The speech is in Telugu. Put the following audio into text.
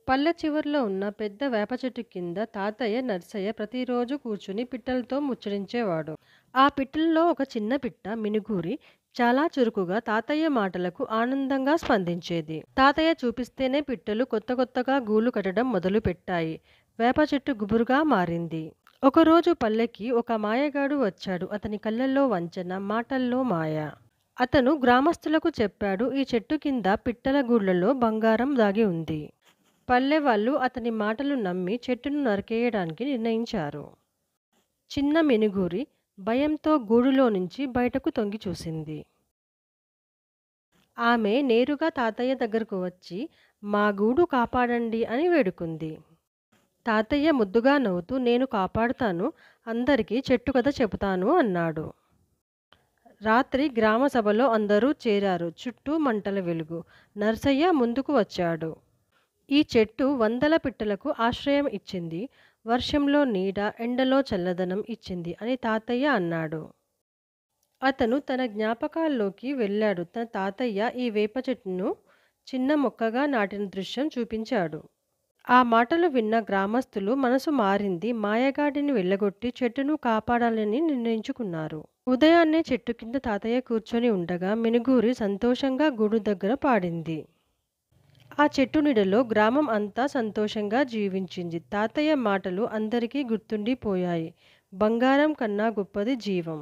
పల్లె చివర్లో ఉన్న పెద్ద వేప చెట్టు కింద తాతయ్య, నర్సయ్య ప్రతిరోజు కూర్చుని పిట్టలతో ముచ్చరించేవాడు. ఆ పిట్టల్లో ఒక చిన్న పిట్ట మినుగూరి చాలా చురుకుగా తాతయ్య మాటలకు ఆనందంగా స్పందించేది. తాతయ్య చూపిస్తేనే పిట్టలు కొత్త కొత్తగా గూళ్ళు కట్టడం మొదలుపెట్టాయి. వేప చెట్టు గుబురుగా మారింది. ఒకరోజు పల్లెకి ఒక మాయగాడు వచ్చాడు. అతని కళ్ళల్లో వంచన, మాటల్లో మాయ. అతను గ్రామస్తులకు చెప్పాడు, ఈ చెట్టు కింద పిట్టల గూళ్ళలో బంగారం దాగి ఉంది. పల్లెవాళ్ళు అతని మాటలు నమ్మి చెట్టును నరికేయడానికి నిర్ణయించారు. చిన్న మినుగూరి భయంతో గూడులో నుంచి బయటకు తొంగి చూసింది. ఆమె నేరుగా తాతయ్య దగ్గరకు వచ్చి, మా గూడు కాపాడండి అని వేడుకుంది. తాతయ్య ముద్దుగా నవ్వుతూ, నేను కాపాడుతాను, అందరికీ చెట్టు కథ చెబుతాను అన్నాడు. రాత్రి గ్రామ సభలో అందరూ చేరారు. చుట్టూ మంటల వెలుగు. నర్సయ్య ముందుకు వచ్చాడు. ఈ చెట్టు వందల పిట్టలకు ఆశ్రయం ఇచ్చింది. వర్షంలో నీడ, ఎండలో చల్లదనం ఇచ్చింది అని తాతయ్య అన్నాడు. అతను తన జ్ఞాపకాల్లోకి వెళ్ళాడు. తన తాతయ్య ఈ వేప చెట్టును చిన్న మొక్కగా నాటిన దృశ్యం చూపించాడు. ఆ మాటలు విన్న గ్రామస్తులు మనసు మారింది. మాయగాడిని వెళ్ళగొట్టి చెట్టును కాపాడాలని నిర్ణయించుకున్నారు. ఉదయాన్నే చెట్టు కింద తాతయ్య కూర్చొని ఉండగా మినుగూరి సంతోషంగా గూడు దగ్గర పాడింది. ఆ చెట్టు నీడలో గ్రామం అంతా సంతోషంగా జీవించింది. తాతయ్య మాటలు అందరికీ గుర్తుండిపోయాయి. బంగారం కన్నా గొప్పది జీవం.